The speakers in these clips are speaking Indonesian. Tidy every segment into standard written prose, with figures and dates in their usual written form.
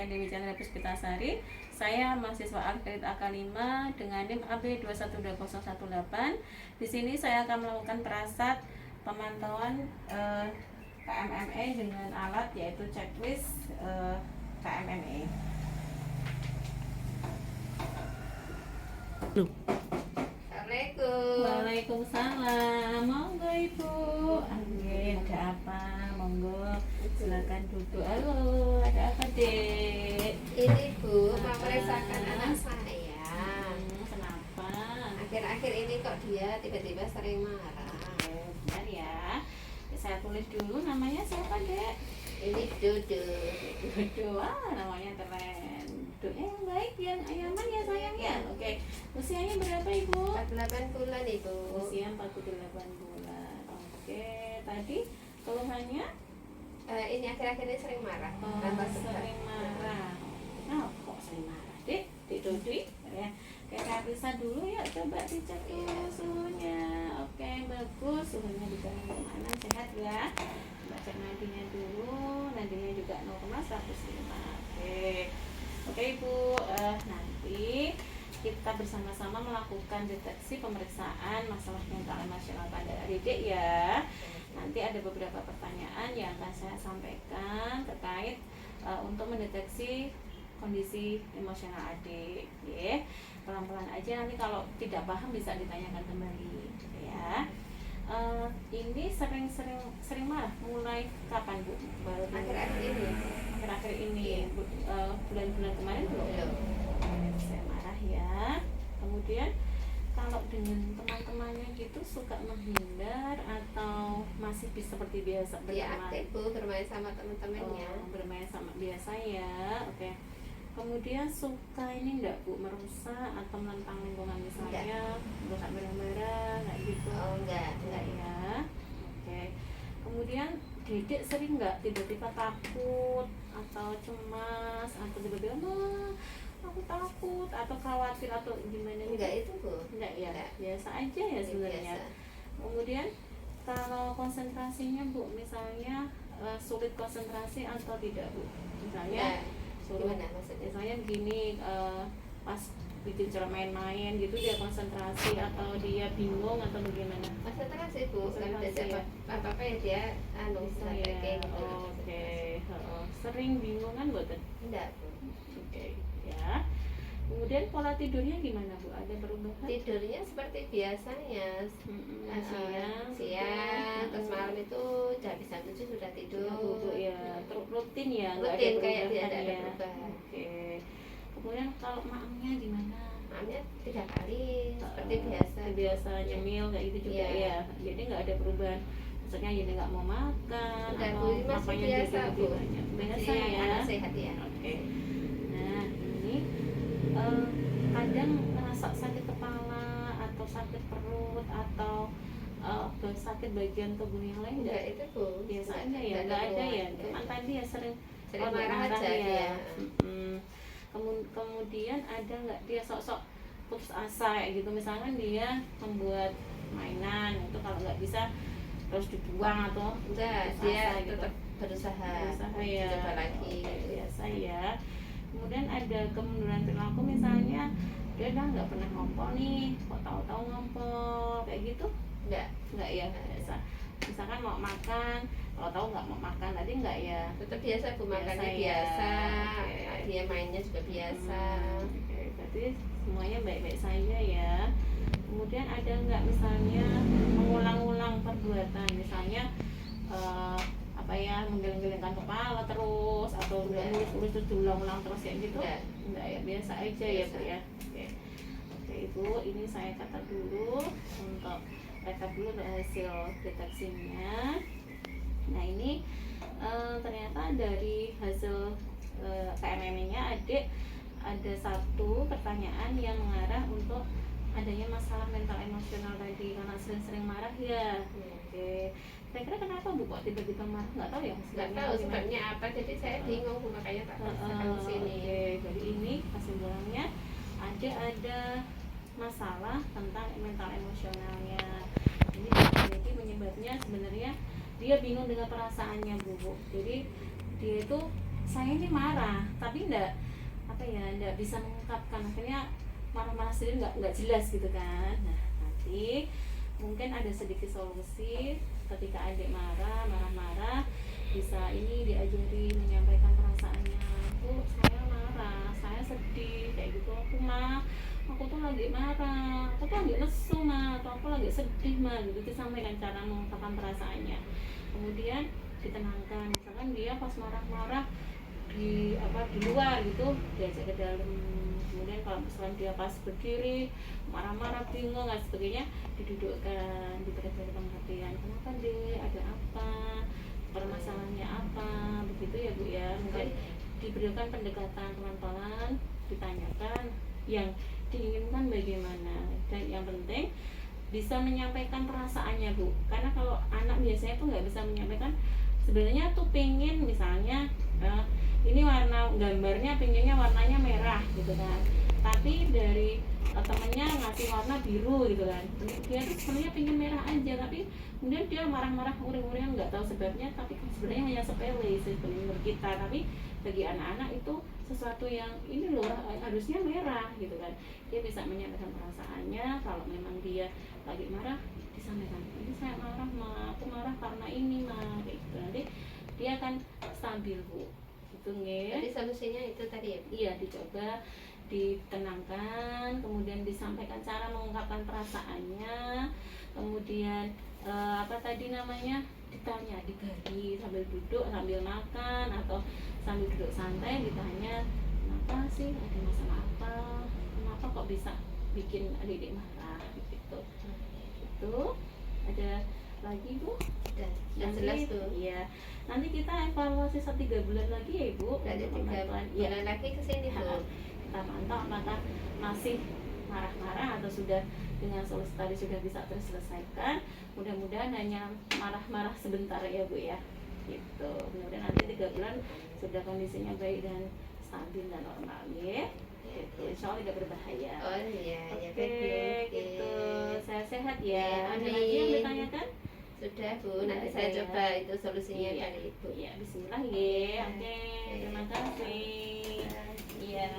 saya Dewi Chandra Puspitasari. Saya mahasiswa akredit AK5 dengan NIM AB212018. Di sini saya akan melakukan perasat pemantauan KMME dengan alat yaitu checklist KMME. Assalamualaikum. Waalaikumsalam. Monggo Ibu. Ada apa? Monggo. Silakan duduk. Halo, ada apa, Dek? Ini Bu, mau Apa? meresahkan anak saya. Kenapa? Akhir-akhir ini kok dia tiba-tiba sering marah. Bentar ya. Saya tulis dulu namanya siapa, Dek? Ini Dodo. Wah, namanya keren. Duduknya yang baik, yang ayaman ya sayang ya. Oke. Usianya berapa, Ibu? 48 bulan Ibu. Usia 48 bulan. Oke. Tadi keluhannya Ini akhir-akhir ini sering marah. Tambah sering marah. Nah, kok sering marah, Dek? Didudui ya. Kayak bisa dulu ya, coba dicek dulu suhunya. Oke, bagus. Suhunya juga mana sehat ya. Coba cek nadinya dulu. Nadinya juga 0,105. Oke Ibu, nanti kita bersama-sama melakukan deteksi pemeriksaan masalah mental emosional pada adik ya. Nanti ada beberapa pertanyaan yang akan saya sampaikan terkait untuk mendeteksi kondisi emosional adik ya. Pelan-pelan aja, nanti kalau tidak paham bisa ditanyakan kembali ya. Ini sering marah mulai kapan Bu? Baru Akhir-akhir ini. Akhir-akhir ini. Iya. Bulan-bulan kemarin belum? Belum. Saya marah ya. Kemudian kalau dengan teman-temannya gitu suka menghindar atau masih bisa seperti biasa Dia berteman? aktif Bu, bermain sama teman-temannya. Bermain sama biasa ya. Oke. Kemudian suka ini enggak Bu merusak atau menentang lingkungan misalnya rusak barang-barang kayak gitu? Oh, enggak Ya. Oke. Kemudian Dedek sering nggak tiba-tiba takut atau cemas atau tiba-tiba aku takut atau khawatir atau gimana gitu? Enggak itu Bu. Enggak ya, Enggak. biasa aja ya sebenarnya. Biasa. Kemudian kalau konsentrasinya Bu, misalnya sulit konsentrasi atau tidak Bu? Misalnya sulit, Gimana maksudnya? misalnya begini, pas bikin cara main-main gitu dia konsentrasi atau dia bingung atau bagaimana? Konsentrasi Bu, kalau Konsentrasi diajak ya. apa-apa ya dia Bisa sampai ya. kayak gitu. Oke. Sering bingung kan buatan? Enggak Bu. Oke ya. Kemudian pola tidurnya gimana Bu? Ada perubahan? Tidurnya seperti biasanya. Siang, terus malam itu jam 7 sudah tidur. Ya, rutin ya, nggak Rutin ada kayak dia perubahan ada ya. perubahan. Oke. Kemudian kalau maamnya gimana? Malamnya 3 kali seperti biasa. Biasa nyemil kayak gitu juga Iya. ya. Jadi nggak ada perubahan. Maksudnya jadi nggak mau makan Udah, atau Bu, ini masih apanya biasa, jadi lebih Bu. banyak. Biasa Masih ya. anak sehat ya. Oke. Nah ini kadang ngerasa sakit kepala atau sakit perut atau sakit bagian tubuh yang lain Enggak enggak? itu Bu. Biasa aja ya, nggak ada ya. Cuman tadi ya sering marah aja ya. dia. Kemudian ada nggak dia sok-sok putus asa kayak gitu, misalkan dia membuat mainan itu kalau nggak bisa terus dibuang atau Enggak, putus dia asa gitu. tetap berusaha Ya. coba lagi. Biasa ya. Kemudian ada kemunduran perilaku, misalnya dia udah nggak pernah ngompol nih, kok tahu-tahu ngompol kayak gitu? Nggak ya, biasa. Misalkan mau makan, kalau tahu nggak mau makan tadi nggak ya? Tetap biasa Bu, makannya ya. biasa. Oke. Dia mainnya juga biasa. Oke, berarti semuanya baik-baik saja ya. Kemudian ada nggak misalnya mengulang-ulang perbuatan, misalnya apa ya, menggeleng-gelengkan kepala terus atau nulis-nulis terus diulang-ulang terus kayak gitu? Enggak ya, biasa aja ya Bu ya. Oke Ibu, ini saya catat dulu untuk rekap dulu untuk hasil deteksinya. Nah ini ternyata dari hasil KMME-nya adik ada satu pertanyaan yang mengarah untuk adanya masalah mental emosional tadi karena sering-sering marah ya. Oke. Kira-kira kenapa Bu kok tiba-tiba marah? Nggak tahu ya? Nggak tahu sebabnya apa, jadi saya bingung Bu, makanya tak rasakan di sini. Oke, jadi ini kesimpulannya ada masalah tentang mental emosionalnya. Ini jadi penyebabnya sebenarnya dia bingung dengan perasaannya Bu. Jadi dia itu saya ini marah tapi enggak bisa mengungkapkan, akhirnya marah-marah sendiri nggak jelas gitu kan. Nah, nanti mungkin ada sedikit solusi ketika adik marah-marah bisa ini diajari menyampaikan perasaannya. Bu, saya marah, saya sedih kayak gitu. Aku tuh lagi marah, aku tuh lagi lesu atau aku lagi sedih gitu. Disampaikan cara mengungkapkan perasaannya. Kemudian ditenangkan, misalkan dia pas marah-marah di luar gitu, diajak ke dalam. Kemudian kalau misalnya dia pas berdiri marah-marah bingung dan sebagainya, didudukkan, diberikan pengertian, kenapa deh, ada apa, permasalahannya apa, begitu ya Bu ya. Mungkin diberikan pendekatan pelan-pelan, ditanyakan yang diinginkan bagaimana, dan yang penting bisa menyampaikan perasaannya Bu. Karena kalau anak biasanya tuh nggak bisa menyampaikan, sebenarnya tuh pengen misalnya ini warna gambarnya pengennya warnanya merah gitu kan, tapi dari temennya ngasih warna biru gitu kan, dia tuh sebenarnya pengen merah aja, tapi kemudian dia marah-marah uring-uringan nggak tahu sebabnya, tapi sebenarnya hanya sepele sebenarnya menurut kita, tapi bagi anak-anak itu sesuatu yang ini loh harusnya merah gitu kan. Dia bisa menyampaikan perasaannya. Kalau memang dia lagi marah, disampaikan, ini saya marah aku marah karena ini kayak gitu. Nanti dia akan stabil Bu. Jadi solusinya itu tadi ya? Iya, dicoba ditenangkan, kemudian disampaikan cara mengungkapkan perasaannya, kemudian ditanya, digali sambil duduk sambil makan atau sambil duduk santai, ditanya kenapa sih, ada masalah apa, kenapa kok bisa bikin adik marah gitu. Itu ada lagi Bu? Sudah jelas tuh. Iya. Nanti kita evaluasi 3 bulan lagi ya Ibu. Ada 3 bulan lagi kesini Bu. Kita pantau apakah masih marah-marah atau sudah dengan solusi tadi sudah bisa terselesaikan. Mudah-mudahan hanya marah-marah sebentar ya Bu ya. Gitu. Mudah-mudahan nanti 3 bulan sudah kondisinya baik dan stabil dan normal ya. Gitu. Insya Allah tidak berbahaya. Oh iya, Oke, gitu. Saya sehat ya. Ya, Ada lagi yang ditanyakan? Sudah Bu, nanti saya coba itu solusinya kali Ibu. Iya, bismillah ya. Oke, terima kasih. Iya.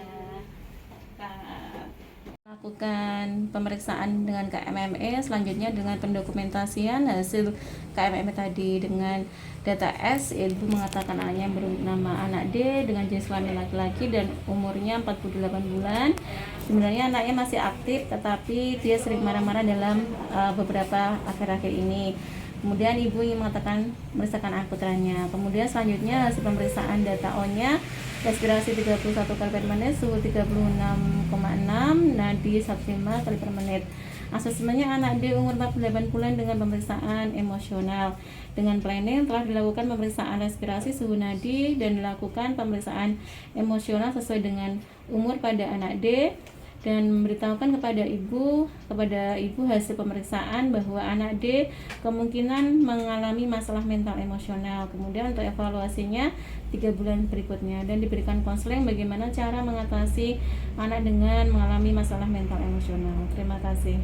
Lakukan pemeriksaan dengan KMME, selanjutnya dengan pendokumentasian hasil KMME tadi dengan data S. Ibu mengatakan anaknya yang bernama anak D dengan jenis kelamin laki-laki dan umurnya 48 bulan. Sebenarnya anaknya masih aktif, tetapi dia sering marah-marah dalam beberapa akhir-akhir ini. Kemudian ibu ingin mengatakan merasakan putranya. Kemudian selanjutnya hasil pemeriksaan data O-nya, respirasi 31 kali per menit, suhu 36,6, nadi 105 kali per menit. Asesmennya anak D umur 48 bulan dengan pemeriksaan emosional. Dengan planning telah dilakukan pemeriksaan respirasi, suhu nadi, dan dilakukan pemeriksaan emosional sesuai dengan umur pada anak D, dan memberitahukan kepada ibu hasil pemeriksaan bahwa anak D kemungkinan mengalami masalah mental emosional. Kemudian untuk evaluasinya 3 bulan berikutnya, dan diberikan konseling bagaimana cara mengatasi anak dengan mengalami masalah mental emosional. Terima kasih.